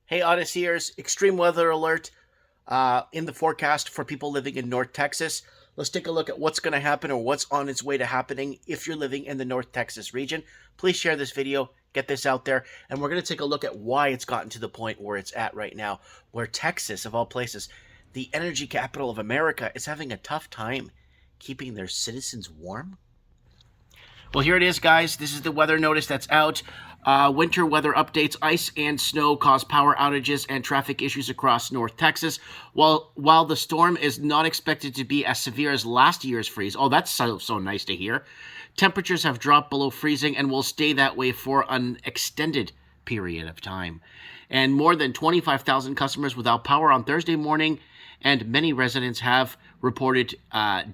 Hey, Odysseyers, extreme weather alert in the forecast for people living in North Texas. Let's take a look at what's going to happen or what's on its way to happening if you're living in the North Texas region. Please share this video, get this out there, and we're going to take a look at why it's gotten to the point where it's at right now, where Texas, of all places, the energy capital of America, is having a tough time keeping their citizens warm. Well, here it is, guys. This is the weather notice that's out. Winter weather updates. Ice and snow cause power outages and traffic issues across North Texas. While the storm is not expected to be as severe as last year's freeze. Oh, that's so nice to hear. Temperatures have dropped below freezing and will stay that way for an extended period of time. And more than 25,000 customers without power on Thursday morning, and many residents have reported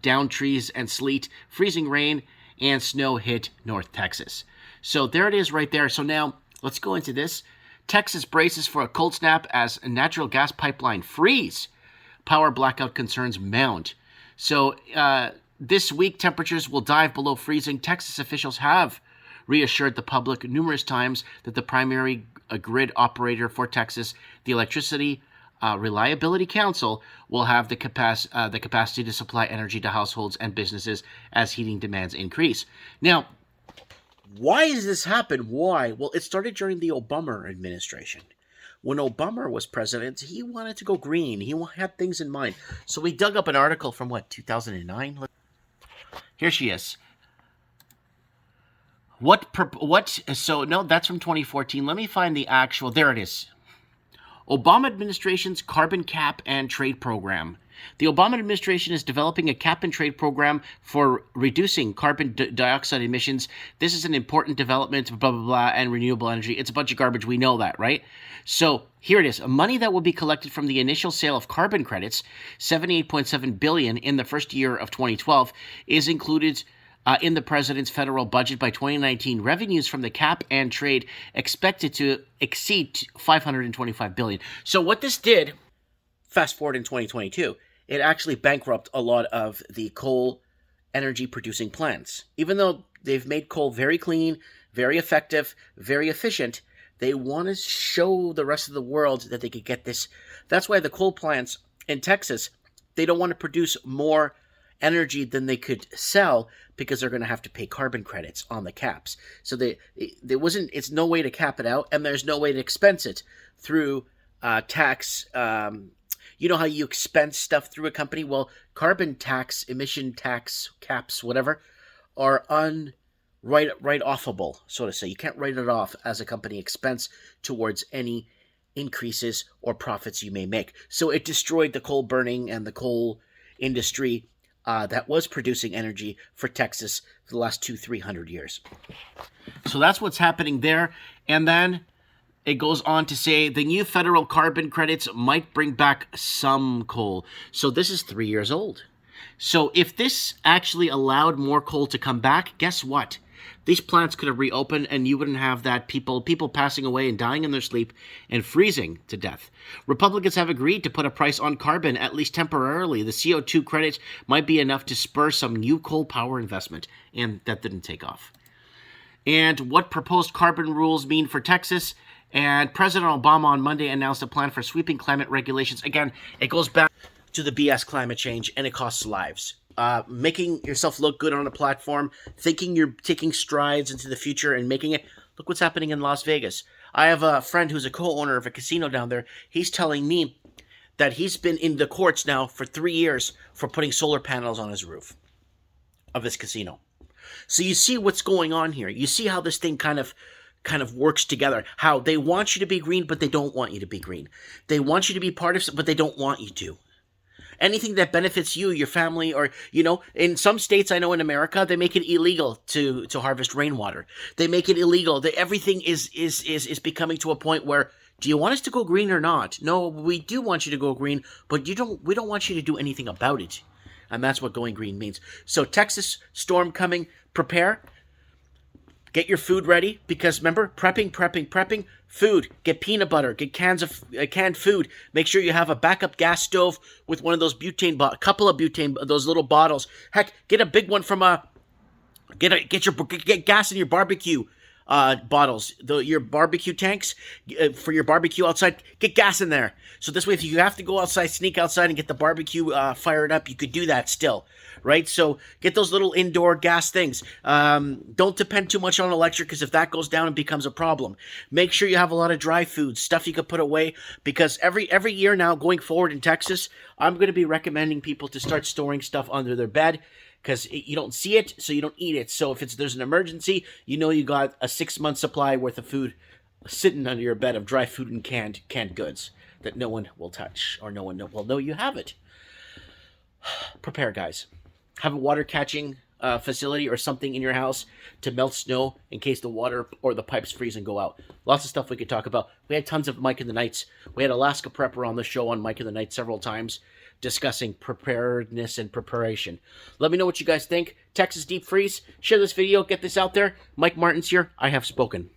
downed trees and sleet, freezing rain, and snow hit North Texas. So there it is right there. So now let's go into this. Texas braces for a cold snap as a natural gas pipeline freeze. Power blackout concerns mount. So this week, temperatures will dive below freezing. Texas officials have reassured the public numerous times that the primary grid operator for Texas, the Electricity Reliability Council, will have the capacity to supply energy to households and businesses as heating demands increase. Now, why does this happen? Why? Well, it started during the Obama administration. When Obama was president, he wanted to go green. He had things in mind. So we dug up an article from, 2009? Here she is. So, no, that's from 2014. Let me find the actual, there it is. Obama administration's carbon cap and trade program. The Obama administration is developing a cap and trade program for reducing carbon dioxide emissions. This is an important development, blah, blah, blah, and renewable energy. It's a bunch of garbage. We know that, right? So here it is. Money that will be collected from the initial sale of carbon credits, $78.7 billion in the first year of 2012, is included in the president's federal budget. By 2019, revenues from the cap and trade expected to exceed $525 billion. So what this did, fast forward in 2022, it actually bankrupted a lot of the coal energy producing plants. Even though they've made coal very clean, very effective, very efficient, they want to show the rest of the world that they could get this. That's why the coal plants in Texas, they don't want to produce more energy than they could sell because they're going to have to pay carbon credits on the caps. So it's no way to cap it out, and there's no way to expense it through tax. You know how you expense stuff through a company? Well, carbon tax, emission tax, caps, whatever, are write-offable, so to say. You can't write it off as a company expense towards any increases or profits you may make. So it destroyed the coal burning and the coal industry that was producing energy for Texas for the last 200-300 years. So that's what's happening there. And then it goes on to say the new federal carbon credits might bring back some coal. So this is 3 years old. So if this actually allowed more coal to come back, guess what? These plants could have reopened and you wouldn't have that people passing away and dying in their sleep and freezing to death. Republicans have agreed to put a price on carbon, at least temporarily. The CO2 credit might be enough to spur some new coal power investment, and that didn't take off. And what proposed carbon rules mean for Texas? And President Obama on Monday announced a plan for sweeping climate regulations. Again, it goes back to the BS climate change, and it costs lives. Making yourself look good on a platform, thinking you're taking strides into the future and making it. Look what's happening in Las Vegas. I have a friend who's a co-owner of a casino down there. He's telling me that he's been in the courts now for 3 years for putting solar panels on his roof of his casino. So you see what's going on here. You see how this thing kind of works together. How they want you to be green, but they don't want you to be green. They want you to be part of, but they don't want you to. Anything that benefits you, your family, or, in some states, I know in America, they make it illegal to harvest rainwater. They make it illegal. Everything is becoming to a point where, do you want us to go green or not? No, we do want you to go green, but we don't want you to do anything about it. And that's what going green means. So Texas storm coming, prepare. Get your food ready, because remember, prepping, food. Get peanut butter, get canned food. Make sure you have a backup gas stove with one of those couple of butane, those little bottles. Heck, get a big one from get gas in your barbecue. bottles, your barbecue tanks for your barbecue outside. Get gas in there, so this way, if you have to go outside, sneak outside and get the barbecue fired up, you could do that still, right? So get those little indoor gas things. Don't depend too much on electric, because if that goes down, it becomes a problem. Make sure you have a lot of dry food, stuff you can put away, because every year now going forward in Texas, I'm going to be recommending people to start storing stuff under their bed, because you don't see it, so you don't eat it. So if there's an emergency, you know you got a 6-month supply worth of food sitting under your bed of dry food and canned goods that no one will touch, or no one will know you have it. Prepare, guys. Have a water catching facility or something in your house to melt snow in case the water or the pipes freeze and go out. Lots of stuff we could talk about. We had tons of Mike in the Nights. We had Alaska Prepper on the show on Mike in the Night several times, discussing preparedness and preparation. Let me know what you guys think. Texas deep freeze. Share this video. Get this out there. Mike Martins here. I have spoken.